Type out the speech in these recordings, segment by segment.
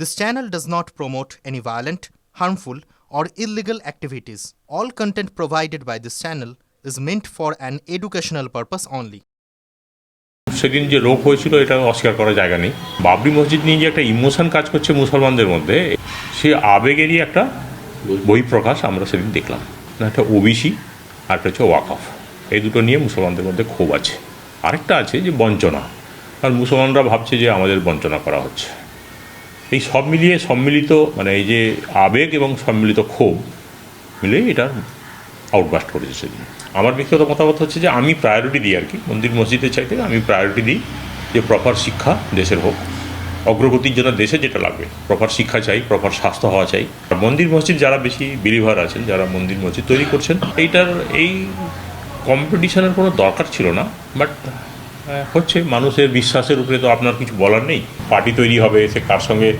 This channel does not promote any violent, harmful, or illegal activities. All content provided by this channel is meant for an educational purpose only. সেদিন যে রোগ হয়েছিল এটা অস্বীকার করার জায়গা নেই। বাবরি মসজিদ নিয়ে যে একটা ইমোশন কাজ করছে মুসলমানদের মধ্যে, সে আবেগেরই একটা বহিঃপ্রকাশ আমরা সেদিন দেখলাম। একটা ওবিসি আর একটা হচ্ছে ওয়াকফ, এই দুটো নিয়ে মুসলমানদের মধ্যে ক্ষোভ আছে। আরেকটা আছে যে বঞ্চনা, আর মুসলমানরা ভাবছে যে আমাদের বঞ্চনা করা হচ্ছে। এই সব মিলিয়ে সম্মিলিত মানে এই যে আবেগ এবং সম্মিলিত ক্ষোভ মিলে এটার আউটবাস্ট করেছে সেদিন। আমার ব্যক্তিগত মতামত হচ্ছে যে আমি প্রায়োরিটি দিই আর কি, মন্দির মসজিদের চাইতে আমি প্রায়োরিটি দিই যে প্রপার শিক্ষা দেশের হোক, অগ্রগতির জন্য দেশে যেটা লাগবে প্রপার শিক্ষা চাই, প্রপার স্বাস্থ্য হওয়া চাই। মন্দির মসজিদ যারা বেশি বিলিভার আছেন, যারা মন্দির মসজিদ তৈরি করছেন, এইটার এই কম্পিটিশনের কোনো দরকার ছিল না, বাট হচ্ছে মানুষের বিশ্বাসের উপরে তো আপনার কিছু বলার নেই। পার্টি তৈরি হবে, সে কার সঙ্গে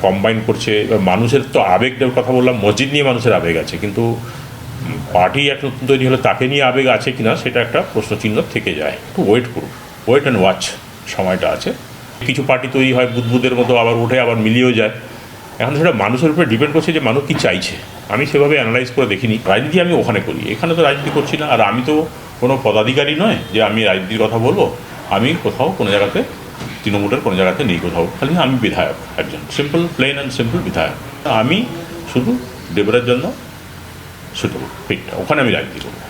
কম্বাইন করছে। মানুষের তো আবেগের কথা বললাম, মসজিদ নিয়ে মানুষের আবেগ আছে, কিন্তু পার্টি একটা নতুন তৈরি হলে তাকে নিয়ে আবেগ আছে কিনা সেটা একটা প্রশ্নচিহ্ন থেকে যায়। একটু ওয়েট করুন, ওয়েট অ্যান্ড ওয়াচ, সময়টা আছে। কিছু পার্টি তৈরি হয় বুদবুদের মতো, আবার উঠে আবার মিলিয়েও যায়। এখন সেটা মানুষের উপরে ডিপেন্ড করছে যে মানুষ কী চাইছে। আমি সেভাবে অ্যানালাইজ করে দেখিনি। রাজনীতি আমি ওখানে করি, এখানে তো রাজনীতি করছি না। আর আমি তো কোনো পদাধিকারী নয় যে আমি রাজনীতির কথা বলবো। আমি কোথাও কোনো জায়গাতে তৃণমূলের কোনো জায়গাতে নেই কোথাও, খালি আমি বিধায়ক, একজন সিম্পল প্লেন অ্যান্ড সিম্পল বিধায়ক। আমি শুধু দেবরের জন্য সুতরাং ওখানে আমি রাজনীতি করবো।